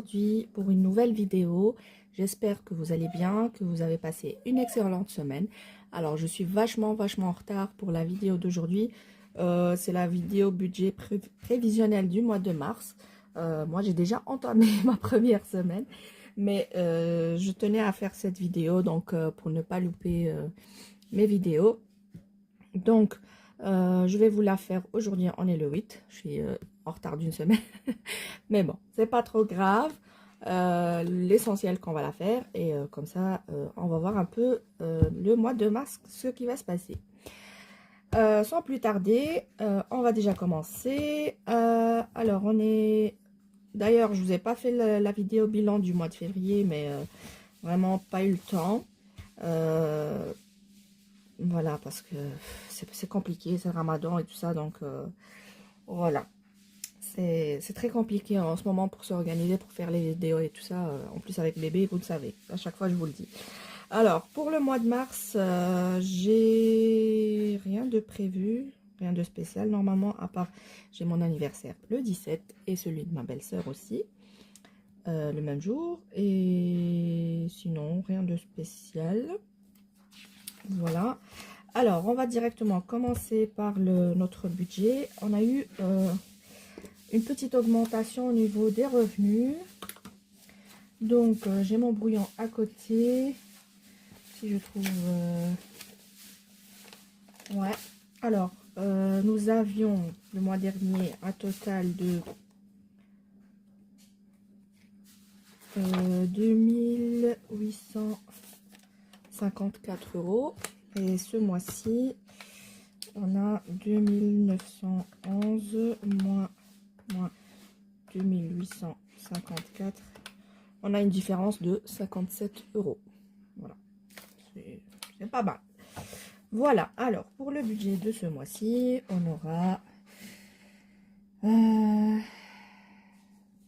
aujourd'hui pour une nouvelle vidéo. J'espère que vous allez bien, que vous avez passé une excellente semaine. Alors je suis vachement en retard pour la vidéo d'aujourd'hui. C'est la vidéo budget prévisionnel du mois de mars. Moi j'ai déjà entamé ma première semaine, mais je tenais à faire cette vidéo donc pour ne pas louper mes vidéos. Donc je vais vous la faire aujourd'hui. On est le 8, je suis en retard d'une semaine. Mais bon, c'est pas trop grave. L'essentiel qu'on va la faire. Et comme ça, on va voir un peu le mois de mars, ce qui va se passer. Sans plus tarder, on va déjà commencer. Alors, on est... D'ailleurs, je vous ai pas fait la vidéo bilan du mois de février, mais vraiment pas eu le temps. Voilà, parce que c'est compliqué, c'est le ramadan et tout ça, donc voilà. C'est très compliqué en ce moment pour s'organiser, pour faire les vidéos et tout ça. En plus avec bébé, vous le savez. À chaque fois, je vous le dis. Alors, pour le mois de mars, j'ai rien de prévu, rien de spécial. Normalement, à part, j'ai mon anniversaire le 17 et celui de ma belle-sœur aussi, le même jour. Et sinon, rien de spécial. Voilà. Alors, on va directement commencer par notre budget. On a eu... une petite augmentation au niveau des revenus. Donc, j'ai mon brouillon à côté. Si je trouve... Ouais. Alors, nous avions le mois dernier un total de 2854 €. Et ce mois-ci, on a 2911 moins 2854. On a une différence de 57 €. Voilà, c'est pas mal. Voilà, alors pour le budget de ce mois-ci, on aura...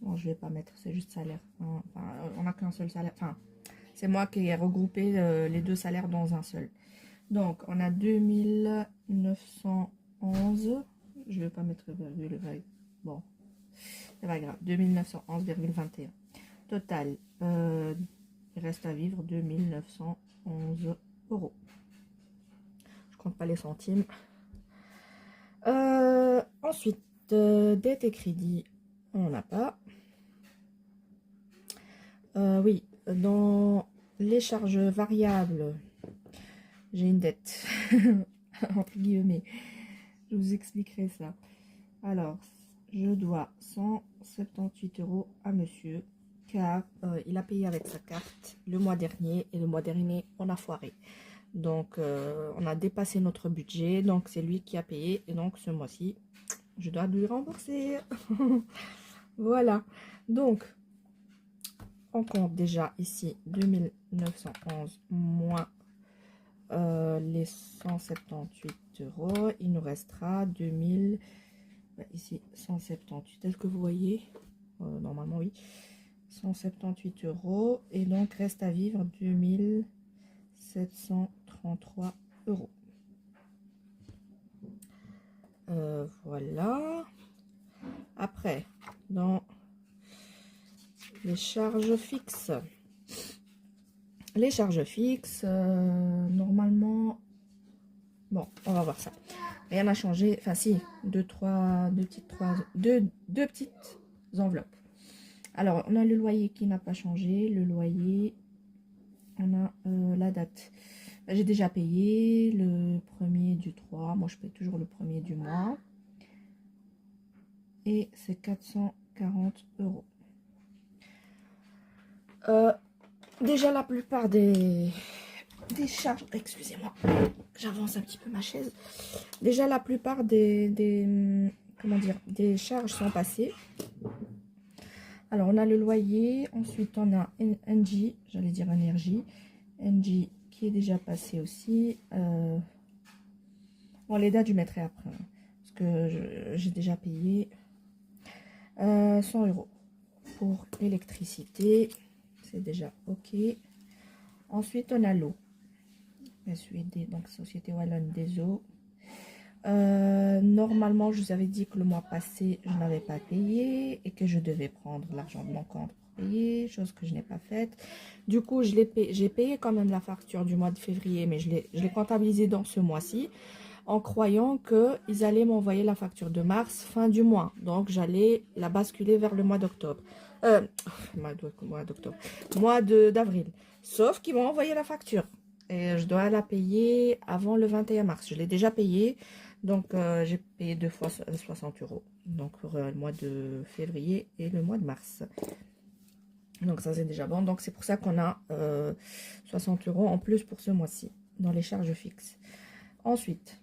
Bon, je vais pas mettre, c'est juste salaire. Enfin, on n'a qu'un seul salaire. Enfin, c'est moi qui ai regroupé les deux salaires dans un seul. Donc, on a 2911. Je vais pas mettre virgule. Bon, c'est pas grave. 2911,21. Total, il reste à vivre 2911 €. Je compte pas les centimes. Ensuite, dette et crédit, on n'en a pas. Oui, dans les charges variables, j'ai une dette, entre guillemets. Je vous expliquerai ça. Alors, je dois 178 € à monsieur, car il a payé avec sa carte le mois dernier, et le mois dernier, on a foiré. Donc, on a dépassé notre budget, donc c'est lui qui a payé, et donc ce mois-ci, je dois lui rembourser. Voilà, donc, on compte déjà ici 2911 moins les 178 €. Il nous restera 2000, ici 178, est-ce que vous voyez? Normalement oui, 178 €, et donc reste à vivre 2733 €. Voilà. Après, dans les charges fixes, normalement, bon, on va voir ça. Rien n'a changé. Enfin, si, deux petites enveloppes. Alors, on a le loyer qui n'a pas changé. Le loyer, on a la date. J'ai déjà payé le 1er du 3. Moi, je paye toujours le 1er du mois. Et c'est 440 €. Déjà, la plupart des charges... Excusez-moi, j'avance un petit peu ma chaise. Déjà, la plupart comment dire, des charges sont passées. Alors, on a le loyer. Ensuite, on a NG, j'allais dire énergie. NG qui est déjà passé aussi. Bon, les dates, je mettrai après. Parce que j'ai déjà payé 100 € pour l'électricité. C'est déjà OK. Ensuite, on a l'eau. SUD, donc Société Wallonne des Eaux. Normalement, je vous avais dit que le mois passé, je n'avais pas payé et que je devais prendre l'argent de mon compte pour payer, chose que je n'ai pas faite. Du coup, j'ai payé quand même la facture du mois de février, mais je l'ai comptabilisée dans ce mois-ci, en croyant qu'ils allaient m'envoyer la facture de mars fin du mois. Donc, j'allais la basculer vers le mois d'octobre. Mois d'octobre. D'avril. Sauf qu'ils m'ont envoyé la facture. Et je dois la payer avant le 21 mars. Je l'ai déjà payée. Donc, j'ai payé 2 fois 60 euros. Donc, pour le mois de février et le mois de mars. Donc, ça, c'est déjà bon. Donc, c'est pour ça qu'on a 60 euros en plus pour ce mois-ci, dans les charges fixes. Ensuite,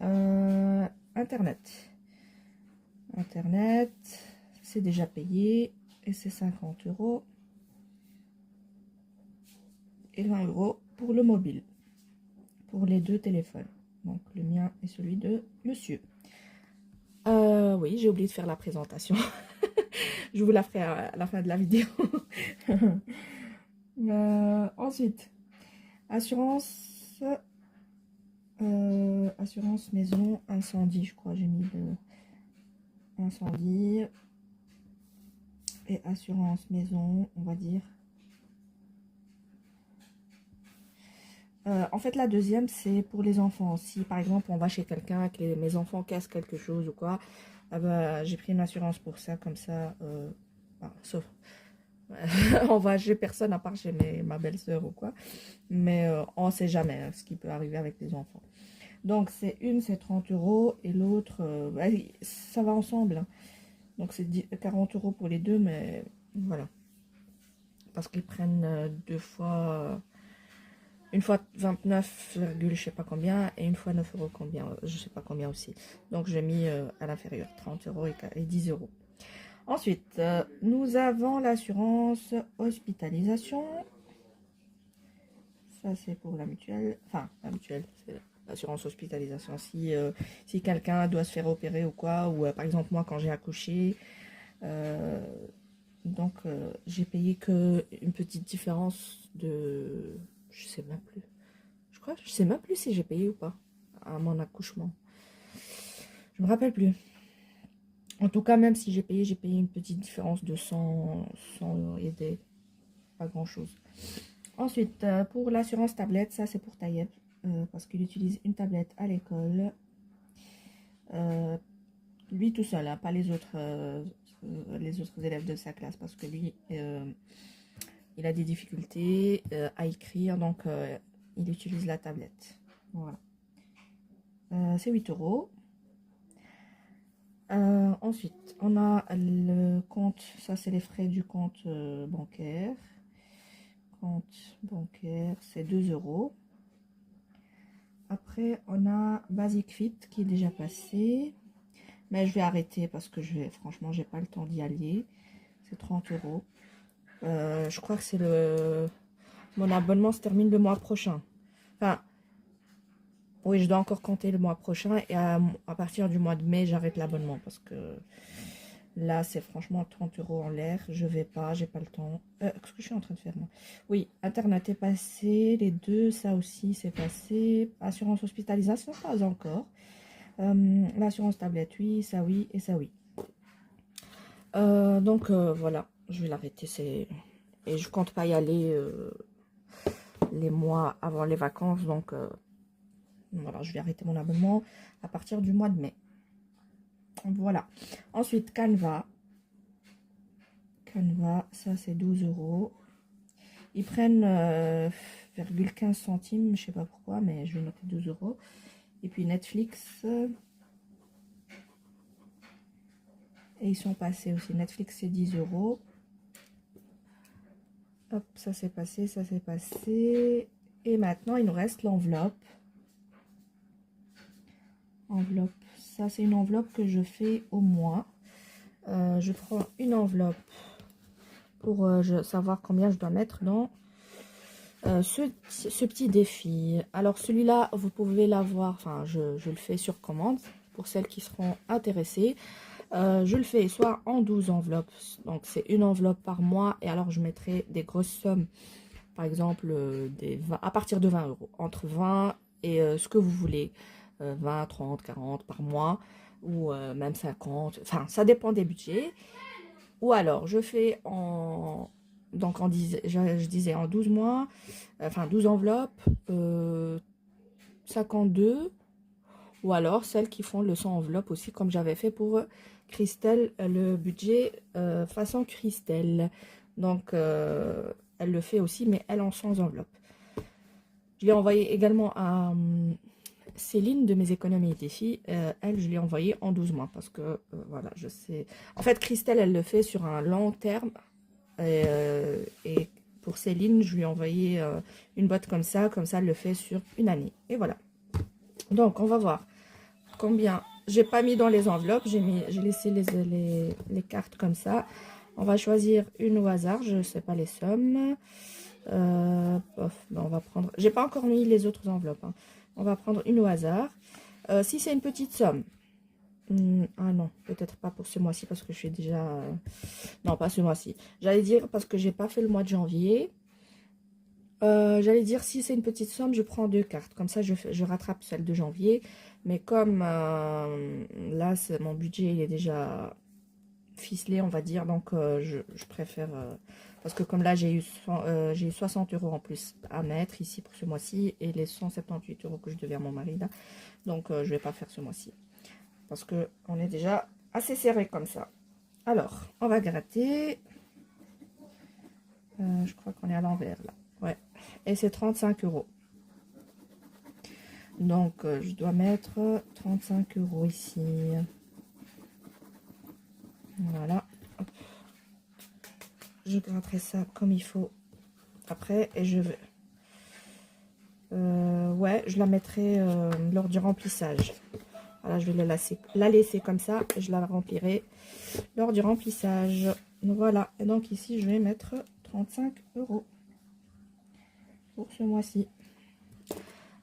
Internet. Internet, c'est déjà payé. Et c'est 50 euros. Et 20 euros pour le mobile. Pour les 2 téléphones. Donc, le mien et celui de monsieur. Oui, j'ai oublié de faire la présentation. Je vous la ferai à la fin de la vidéo. Ensuite, assurance, assurance maison, incendie, je crois. J'ai mis le incendie. Et assurance maison, on va dire. En fait, la deuxième, c'est pour les enfants. Si, par exemple, on va chez quelqu'un, que mes enfants cassent quelque chose ou quoi, j'ai pris une assurance pour ça, comme ça, sauf... on va chez personne à part chez ma belle-sœur ou quoi. Mais on ne sait jamais ce qui peut arriver avec les enfants. Donc, c'est 30 euros et l'autre, ça va ensemble. Hein. Donc, c'est 40 euros pour les deux, mais voilà. Parce qu'ils prennent 2 fois... Une fois 29, je sais pas combien, et une fois 9 euros combien, je sais pas combien aussi. Donc j'ai mis à l'inférieur 30 euros et 10 euros. Ensuite, nous avons l'assurance hospitalisation. Ça c'est pour la mutuelle, enfin la mutuelle, c'est l'assurance hospitalisation. Si quelqu'un doit se faire opérer ou quoi, ou par exemple moi quand j'ai accouché, donc j'ai payé que une petite différence de... Je sais même plus. Je sais même plus si j'ai payé ou pas à mon accouchement. Je me rappelle plus. En tout cas, même si j'ai payé une petite différence de 100 et pas grand chose. Ensuite, pour l'assurance tablette, ça c'est pour Taïeb. Parce qu'il utilise une tablette à l'école. Lui tout seul, hein, pas les autres élèves de sa classe. Parce que lui, il a des difficultés à écrire. Donc, il utilise la tablette. Voilà. C'est 8 euros. Ensuite, on a le compte. Ça, c'est les frais du compte bancaire. Compte bancaire, c'est 2 euros. Après, on a Basic Fit qui est déjà passé. Mais je vais arrêter parce que franchement, j'ai pas le temps d'y aller. C'est 30 euros. Je crois que c'est mon abonnement se termine le mois prochain. Enfin, oui, je dois encore compter le mois prochain. Et à partir du mois de mai, j'arrête l'abonnement. Parce que là, c'est franchement 30 euros en l'air. Je vais pas, j'ai pas le temps. Qu'est-ce que je suis en train de faire, moi? Oui, Internet est passé. Les deux, ça aussi, c'est passé. Assurance hospitalisation, pas encore. L'assurance tablette, oui, ça oui et ça oui. Donc, voilà. Je vais l'arrêter. Et je compte pas y aller les mois avant les vacances. Donc, voilà, je vais arrêter mon abonnement à partir du mois de mai. Voilà. Ensuite, Canva. Canva, ça c'est 12 euros. Ils prennent 0,15 centimes, je sais pas pourquoi, mais je vais noter 12 euros. Et puis Netflix. Et ils sont passés aussi. Netflix, c'est 10 euros. Hop, ça c'est passé, ça c'est passé. Et maintenant, il nous reste l'enveloppe. Enveloppe. Ça, c'est une enveloppe que je fais au mois. Je prends une enveloppe pour savoir combien je dois mettre dans ce petit défi. Alors, celui-là, vous pouvez l'avoir. Enfin, je le fais sur commande pour celles qui seront intéressées. Je le fais soit en 12 enveloppes, donc c'est une enveloppe par mois, et alors je mettrai des grosses sommes, par exemple à partir de 20 euros, entre 20 et ce que vous voulez, 20, 30, 40 par mois, ou même 50, enfin ça dépend des budgets. Ou alors, je fais en... Donc, je disais en 12 mois, enfin 12 enveloppes, 52. Ou alors, celles qui font le 100 enveloppes aussi, comme j'avais fait pour Christelle, le budget façon Christelle. Donc, elle le fait aussi, mais elle en 100 enveloppes. Je l'ai envoyé également à Céline de mes économies et défis. Elle, je l'ai envoyé en 12 mois parce que, voilà, je sais. En fait, Christelle, elle le fait sur un long terme. Et pour Céline, je lui ai envoyé une boîte comme ça, elle le fait sur une année. Et voilà. Donc, on va voir combien. J'ai pas mis dans les enveloppes, j'ai laissé les cartes comme ça. On va choisir une au hasard, je sais pas les sommes. Ben on va prendre. J'ai pas encore mis les autres enveloppes, hein. On va prendre une au hasard. Si c'est une petite somme. Ah non, peut-être pas pour ce mois-ci parce que je suis déjà... Non, pas ce mois-ci. J'allais dire parce que j'ai pas fait le mois de janvier. J'allais dire si c'est une petite somme, je prends 2 cartes. Comme ça, je rattrape celle de janvier. Mais comme là, mon budget il est déjà ficelé, on va dire. Donc, je préfère... parce que comme là, j'ai eu 60 € en plus à mettre ici pour ce mois-ci. Et les 178 € que je devais à mon mari là. Donc, je vais pas faire ce mois-ci. Parce qu'on est déjà assez serré comme ça. Alors, on va gratter. Je crois qu'on est à l'envers là. Ouais. Et c'est 35 €. Donc, je dois mettre 35 € ici. Voilà. Hop. Je gratterai ça comme il faut après. Et je vais... ouais, je la mettrai lors du remplissage. Voilà, je vais la laisser comme ça. Et je la remplirai lors du remplissage. Voilà. Et donc ici, je vais mettre 35 € pour ce mois-ci.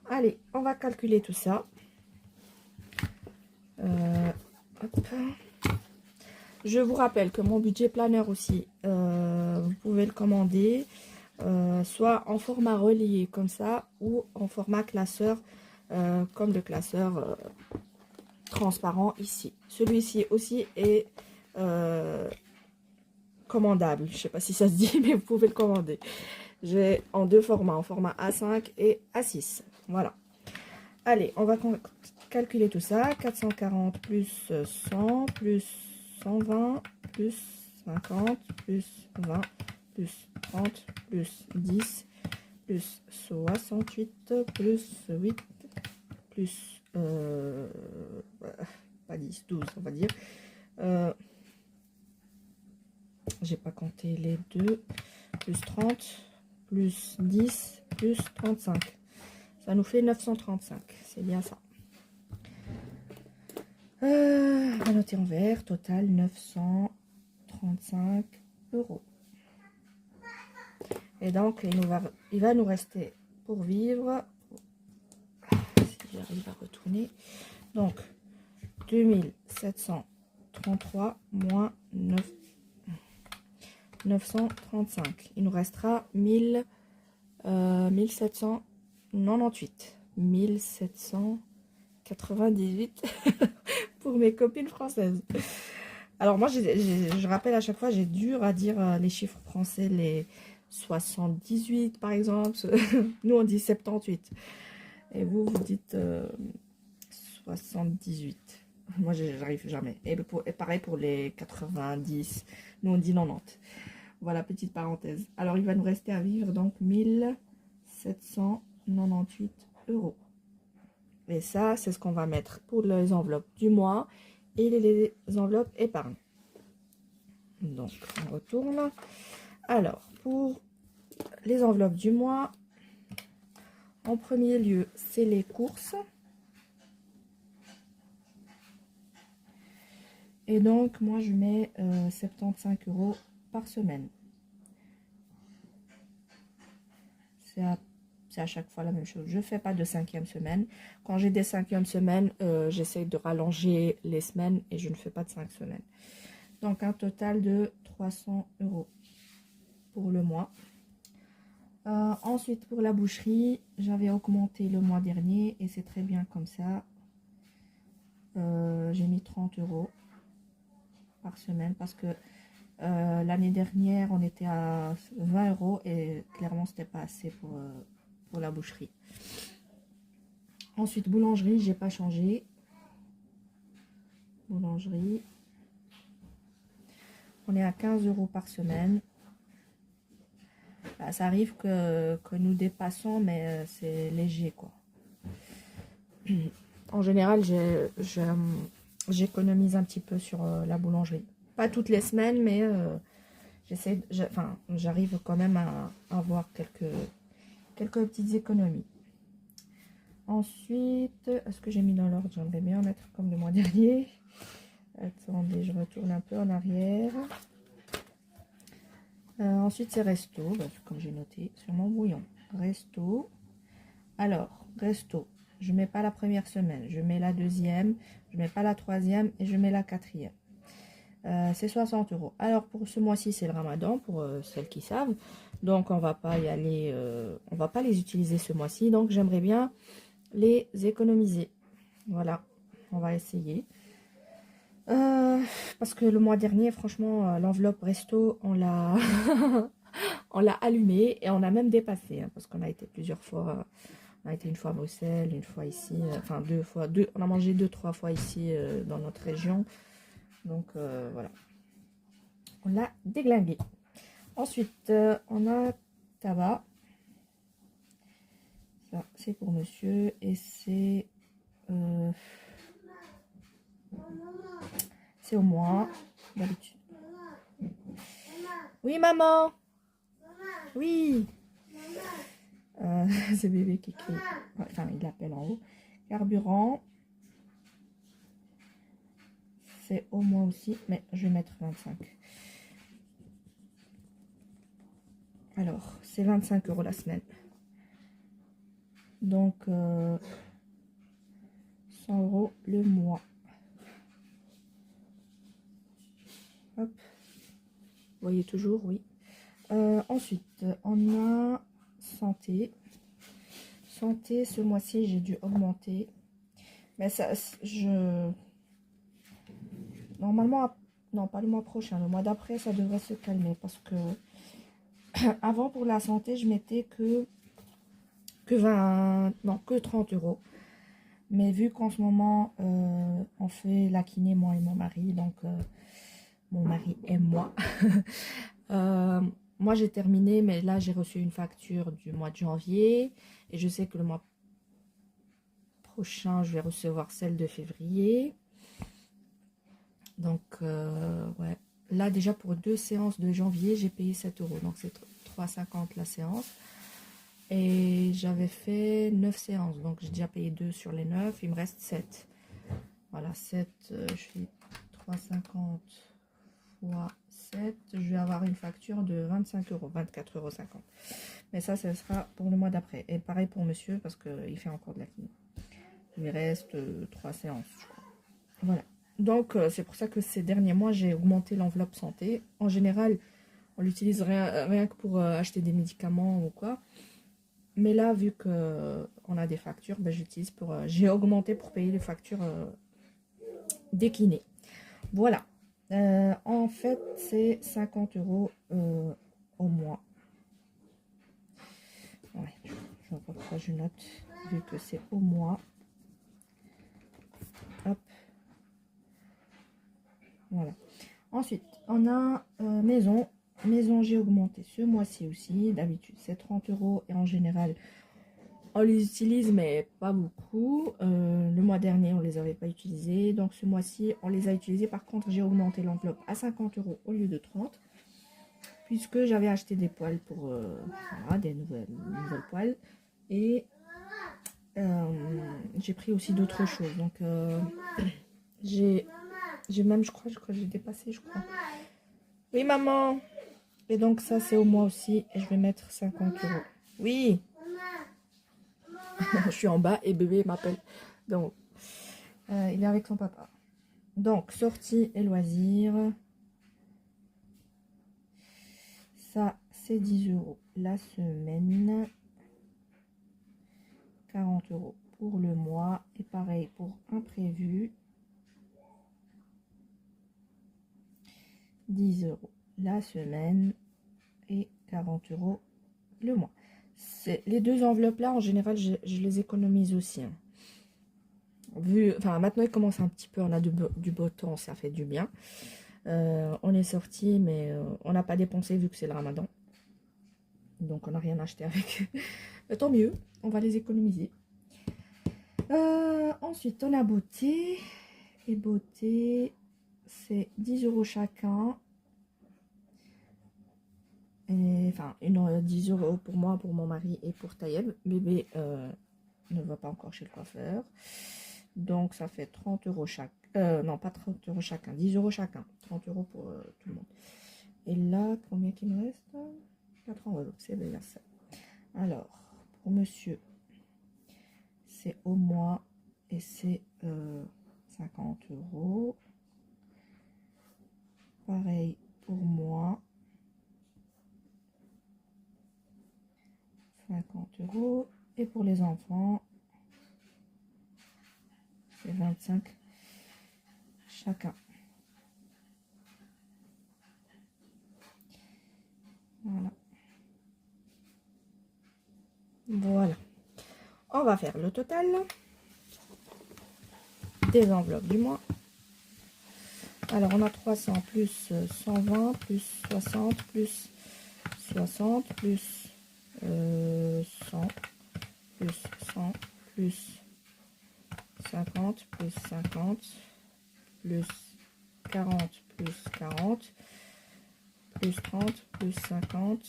Allez, on va calculer tout ça. Hop. Je vous rappelle que mon budget planeur aussi, vous pouvez le commander soit en format relié comme ça ou en format classeur comme le classeur transparent ici. Celui-ci aussi est commandable. Je ne sais pas si ça se dit, mais vous pouvez le commander. J'ai en 2 formats, en format A5 et A6. Voilà. Allez, on va calculer tout ça. 440 plus 100 plus 120 plus 50 plus 20 plus 30 plus 10 plus 68 plus 8 plus pas 10, 12 on va dire. J'ai pas compté les deux. Plus 30 plus 10 plus 35. Ça nous fait 935. C'est bien ça. On va noter en vert. Total 935 €. Et donc, il va nous rester pour vivre. Si j'arrive à retourner. Donc, 2733 moins 935. Il nous restera 1798. 1798 pour mes copines françaises. Alors moi, je rappelle à chaque fois, j'ai dur à dire les chiffres français, les 78 par exemple. Nous, on dit 78. Et vous dites 78. Moi, j'arrive jamais. Et pareil pour les 90. Nous, on dit 90. Voilà, petite parenthèse. Alors, il va nous rester à vivre donc 1798 €. Et ça, c'est ce qu'on va mettre pour les enveloppes du mois et les enveloppes épargne. Donc, on retourne. Alors, pour les enveloppes du mois, en premier lieu, c'est les courses. Et donc, moi, je mets 75 € par semaine. C'est à chaque fois la même chose. Je ne fais pas de 5e semaine. Quand j'ai des 5e semaines, j'essaie de rallonger les semaines et je ne fais pas de 5 semaines. Donc, un total de 300 € pour le mois. Ensuite, pour la boucherie, j'avais augmenté le mois dernier et c'est très bien comme ça. J'ai mis 30 € par semaine parce que L'année dernière, on était à 20 € et clairement, c'était pas assez pour la boucherie. Ensuite, boulangerie, j'ai pas changé. Boulangerie. On est à 15 € par semaine. Bah, ça arrive que nous dépassons, mais c'est léger, quoi. En général, j'économise un petit peu sur la boulangerie. Pas toutes les semaines, mais j'arrive quand même à avoir quelques petites économies. Ensuite, est-ce que j'ai mis dans l'ordre? J'aimerais bien mettre comme le mois dernier. Attendez, je retourne un peu en arrière. Ensuite, c'est resto, comme j'ai noté sur mon brouillon. Resto. Alors, resto, je mets pas la première semaine, je mets la deuxième, je mets pas la troisième et je mets la quatrième. C'est 60 €. Alors, pour ce mois-ci, c'est le ramadan, pour celles qui savent. Donc, on va pas y aller, on va pas les utiliser ce mois-ci. Donc, j'aimerais bien les économiser. Voilà, on va essayer. Parce que le mois dernier, franchement, l'enveloppe resto, on l'a on l'a allumée et on a même dépassé, hein, parce qu'on a été plusieurs fois, on a été une fois à Bruxelles, une fois ici, enfin on a mangé 2-3 fois ici dans notre région. Donc voilà, on l'a déglingué. Ensuite, on a tabac. Ça, c'est pour monsieur et c'est au mois d'habitude. Oui, maman. Oui. C'est bébé qui crie. Enfin, il l'appelle en haut. Carburant. C'est au mois aussi, mais je vais mettre 25. Alors, c'est 25 € la semaine. Donc, 100 € le mois. Hop. Vous voyez toujours, oui. Ensuite, on a santé. Santé, ce mois-ci, j'ai dû augmenter. Mais ça, normalement, non, pas le mois prochain. Le mois d'après, ça devrait se calmer. Parce que avant, pour la santé, je mettais que 30 €. Mais vu qu'en ce moment, on fait la kiné, moi et mon mari. Donc, mon mari et moi. Moi, j'ai terminé, mais là, j'ai reçu une facture du mois de janvier. Et je sais que le mois prochain, je vais recevoir celle de février. Donc, ouais. Là, déjà, pour 2 séances de janvier, j'ai payé 7 €. Donc, c'est 3,50 € la séance. Et j'avais fait 9 séances. Donc, j'ai déjà payé 2 sur les 9. Il me reste 7. Voilà, 7, je fais 3,50 fois 7. Je vais avoir une facture de 25 €, 24,50 €. Mais ça, ce sera pour le mois d'après. Et pareil pour monsieur, parce qu'il fait encore de la kiné. Il lui reste 3 séances, je crois. Voilà. Donc, c'est pour ça que ces derniers mois, j'ai augmenté l'enveloppe santé. En général, on l'utilise rien que pour acheter des médicaments ou quoi. Mais là, vu qu'on a des factures, ben, j'utilise pour... j'ai augmenté pour payer les factures des kinés. Voilà. En fait, c'est 50 € au mois. Ouais, je vois pas pourquoi je note, vu que c'est au mois. Hop. Voilà. Ensuite, on a maison. Maison, j'ai augmenté ce mois-ci aussi. D'habitude, c'est 30 € et en général, on les utilise, mais pas beaucoup. Le mois dernier, on les avait pas utilisés. Donc, ce mois-ci, on les a utilisés. Par contre, j'ai augmenté l'enveloppe à 50 € au lieu de 30. Puisque j'avais acheté des poêles pour... voilà, des nouvelles poêles. Et j'ai pris aussi d'autres choses. Donc, j'ai même, je crois que j'ai dépassé, je crois. Oui, maman. Et donc, ça, c'est au mois aussi. Et je vais mettre 50 €. Oui. Je suis en bas et bébé m'appelle. Donc, il est avec son papa. Donc, sortie et loisirs. Ça, c'est 10 € la semaine. 40 € pour le mois. Et pareil pour imprévu. 10 €. la semaine et 40 € le mois. Les deux enveloppes là, en général, je les économise aussi. Hein. Enfin, maintenant il commence un petit peu, on a du beau temps, ça fait du bien. On est sorti, mais on n'a pas dépensé vu que c'est le ramadan. Donc on n'a rien acheté avec. Mais tant mieux, on va les économiser. Ensuite, on a beauté. Et beauté, c'est 10 € chacun. Et, enfin, 10 € pour moi, pour mon mari et pour Taïeb. Bébé ne va pas encore chez le coiffeur. Donc ça fait 30 € chaque. Non, pas 30 € chacun, 10 € chacun. 30 € pour tout le monde. Et là, combien qu'il me reste? 4 enveloppes, c'est bien ça. Alors, pour monsieur, c'est au mois et c'est 50 €. Pareil pour moi. 50 €. Et pour les enfants, c'est 25 chacun. Voilà. Voilà. On va faire le total des enveloppes du mois. Alors, on a 300 plus 120 plus 60 plus 60 plus 100 plus 100 plus 50 plus 50 plus 40 plus 40 plus 30 plus 50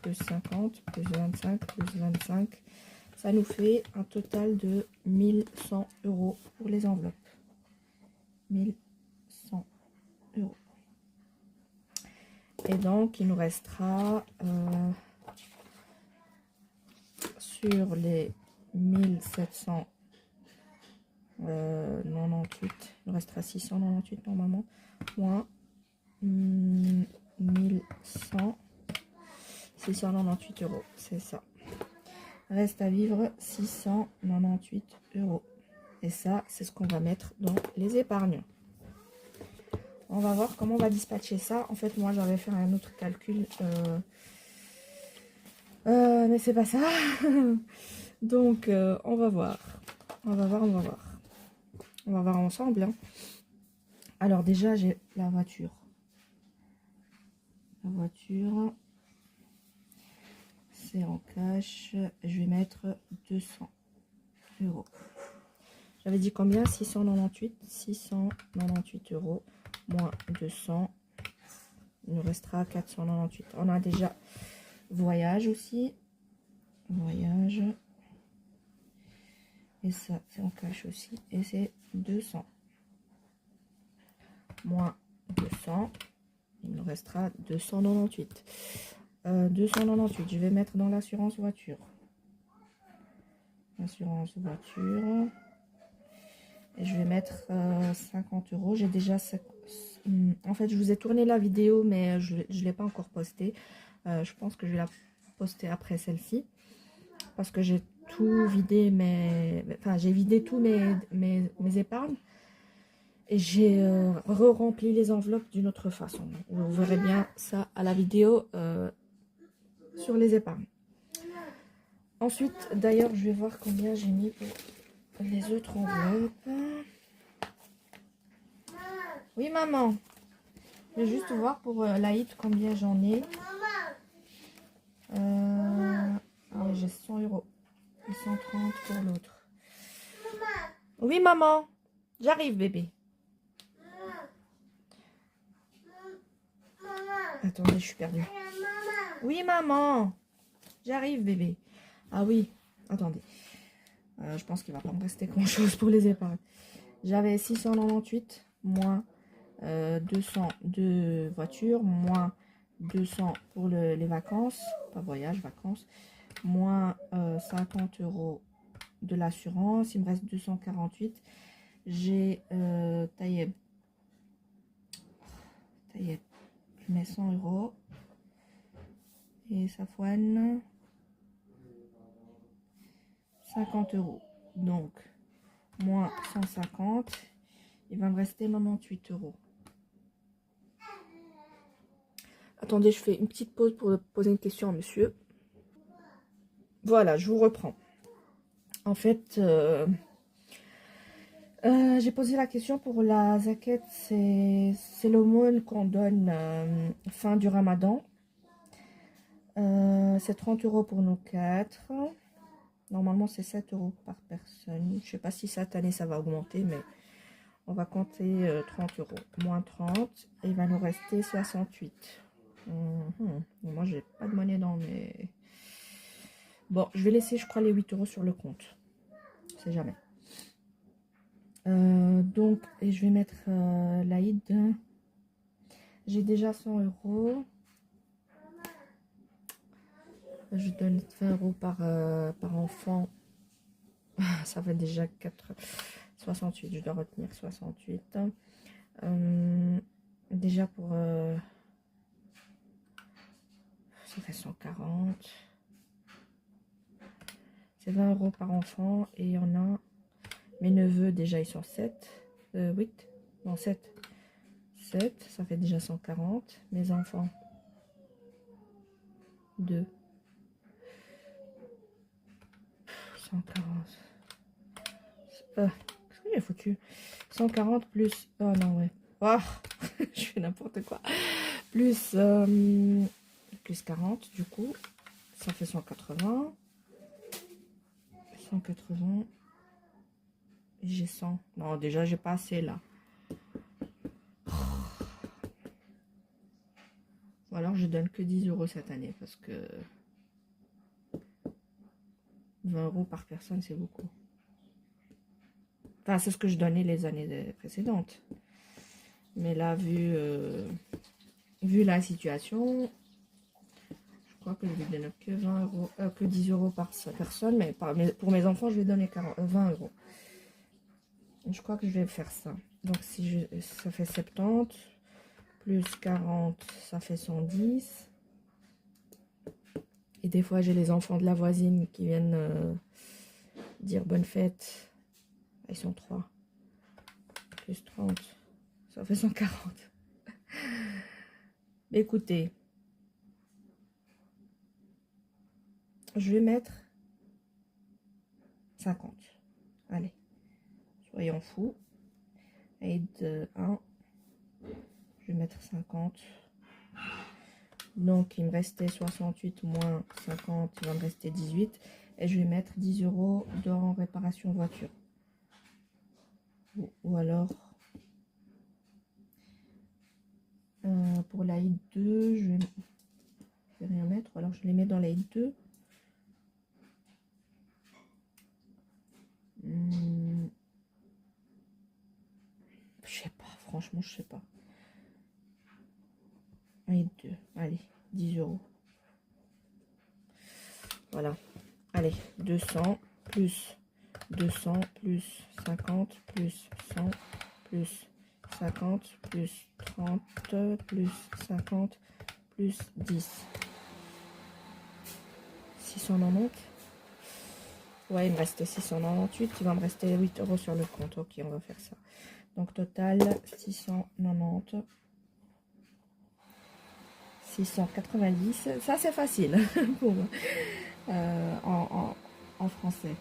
plus 50 plus 25 plus 25. Ça nous fait un total de 1100 € pour les enveloppes. 1100 €. Et donc, il nous restera sur les 1798, il nous restera 698 normalement, moins 1100, 698 €, c'est ça. Reste à vivre 698 €. Et ça, c'est ce qu'on va mettre dans les épargnants. On va voir comment on va dispatcher ça. En fait, moi, j'avais fait un autre calcul. Mais c'est pas ça. Donc, on va voir. On va voir. On va voir ensemble. Hein. Alors, déjà, j'ai la voiture. La voiture, c'est en cash. Je vais mettre 200 €. J'avais dit combien? 698. 698 € moins 200. Il nous restera 498. On a déjà voyage aussi. Voyage. Et ça, c'est en cash aussi. Et c'est 200. Moins 200. Il nous restera 298. 298. Je vais mettre dans l'assurance voiture. Assurance voiture. Et je vais mettre 50 €. J'ai déjà... En fait, je vous ai tourné la vidéo, mais je ne l'ai pas encore postée. Je pense que je vais la poster après celle-ci. Parce que j'ai tout vidé, enfin, j'ai vidé tous mes épargnes. Et j'ai re-rempli les enveloppes d'une autre façon. Vous verrez bien ça à la vidéo sur les épargnes. Ensuite, d'ailleurs, je vais voir combien j'ai mis pour les autres enveloppes. Oui, maman. Je vais juste voir pour l'Aïd combien j'en ai. Ah, j'ai 100 € et 130 pour l'autre. Oui, maman. J'arrive, bébé. Attendez, je suis perdue. Oui, maman. J'arrive, bébé. Ah oui, attendez. Je pense qu'il va pas me rester grand-chose pour les épargnes. J'avais 698 moins 200 de voiture, moins 200 pour les vacances, pas voyage, vacances, moins 50 € de l'assurance. Il me reste 248. J'ai Taïeb. Je mets 100 €. Et Safouane, 50 €. Donc, moins 150. Il va me rester 98 €. Attendez, je fais une petite pause pour poser une question à monsieur. Voilà, je vous reprends. En fait, j'ai posé la question pour la zakat. C'est l'aumône qu'on donne fin du ramadan. C'est 30 € pour nous 4. Normalement, c'est 7 € par personne. Je sais pas si cette année, ça va augmenter, mais on va compter 30 €. Moins 30, et il va nous rester 68. Moi, j'ai pas de monnaie dans mes... Bon, je vais laisser, je crois, les 8 € sur le compte. On sait jamais. Donc, et je vais mettre l'Aïd. J'ai déjà 100 €. Je donne 20 € par enfant. Ça fait déjà 68. Je dois retenir 68. Déjà pour... ça fait 140. C'est 20 € par enfant. Et il y en a... Mes neveux, déjà, ils sont 7. 8. Non, 7. 7. Ça fait déjà 140. Mes enfants. 2. 140. Qu'est-ce que j'ai foutu? 140 plus... Oh non, ouais. Oh, je fais n'importe quoi. Plus 40, du coup. Ça fait 180. 180. J'ai 100. Non, déjà, j'ai pas assez, là. Ou alors, je donne que 10 € cette année, parce que... 20 € par personne, c'est beaucoup. Enfin, c'est ce que je donnais les années précédentes. Mais là, vu la situation, je crois que je vais donner que 20 €, que 10 € par personne. Mais pour mes enfants, je vais donner 20 €. Je crois que je vais faire ça. Donc, si ça fait 70, plus 40, ça fait 110. Et des fois, j'ai les enfants de la voisine qui viennent dire bonne fête. Ils sont 3. Plus 30, ça fait 140. Écoutez, je vais mettre 50. Allez, soyons fous. Aide 1. Je vais mettre 50. Donc, il me restait 68 moins 50, il va me rester 18. Et je vais mettre 10 € dans réparation voiture. Ou alors, pour la I2, je vais rien mettre. Ou alors, je les mets dans la I2. Je sais pas, franchement, je sais pas. I2, allez, 10 €. Voilà. Allez, 200 plus 200 plus 50 plus 100 plus 50 plus 30 plus 50 plus 10. 690. Ouais, il me reste 698. Il va me rester 8 € sur le compte. Ok, on va faire ça. Donc, total 690. 690. Ça, c'est facile pour, en français.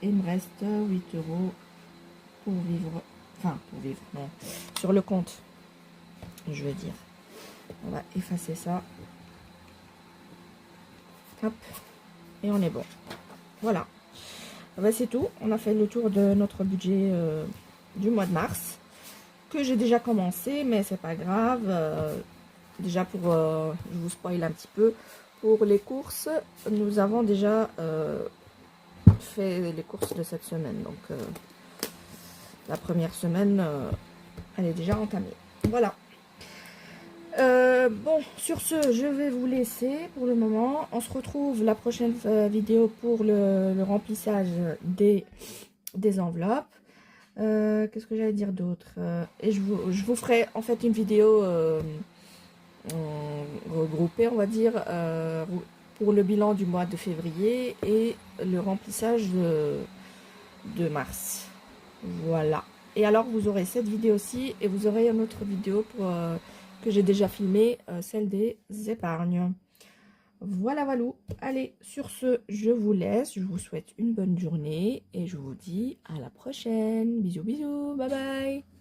Il me reste 8 € pour vivre. Enfin, pour vivre, non. Sur le compte, je veux dire. On va effacer ça. Hop. Et on est bon. Voilà. Ben, c'est tout. On a fait le tour de notre budget du mois de mars. Que j'ai déjà commencé, mais c'est pas grave. Déjà pour... je vous spoil un petit peu. Pour les courses, nous avons déjà fait les courses de cette semaine. Donc, la première semaine, elle est déjà entamée. Voilà. Bon, sur ce, je vais vous laisser pour le moment. On se retrouve la prochaine vidéo pour le remplissage des enveloppes. Qu'est-ce que j'allais dire d'autre? Et je vous ferai en fait une vidéo regroupée, on va dire, pour le bilan du mois de février et le remplissage de mars. Voilà. Et alors, vous aurez cette vidéo-ci et vous aurez une autre vidéo pour que j'ai déjà filmé, celle des épargnes. Voilà, voilà. Allez, sur ce, je vous laisse. Je vous souhaite une bonne journée et je vous dis à la prochaine. Bisous, bisous. Bye bye.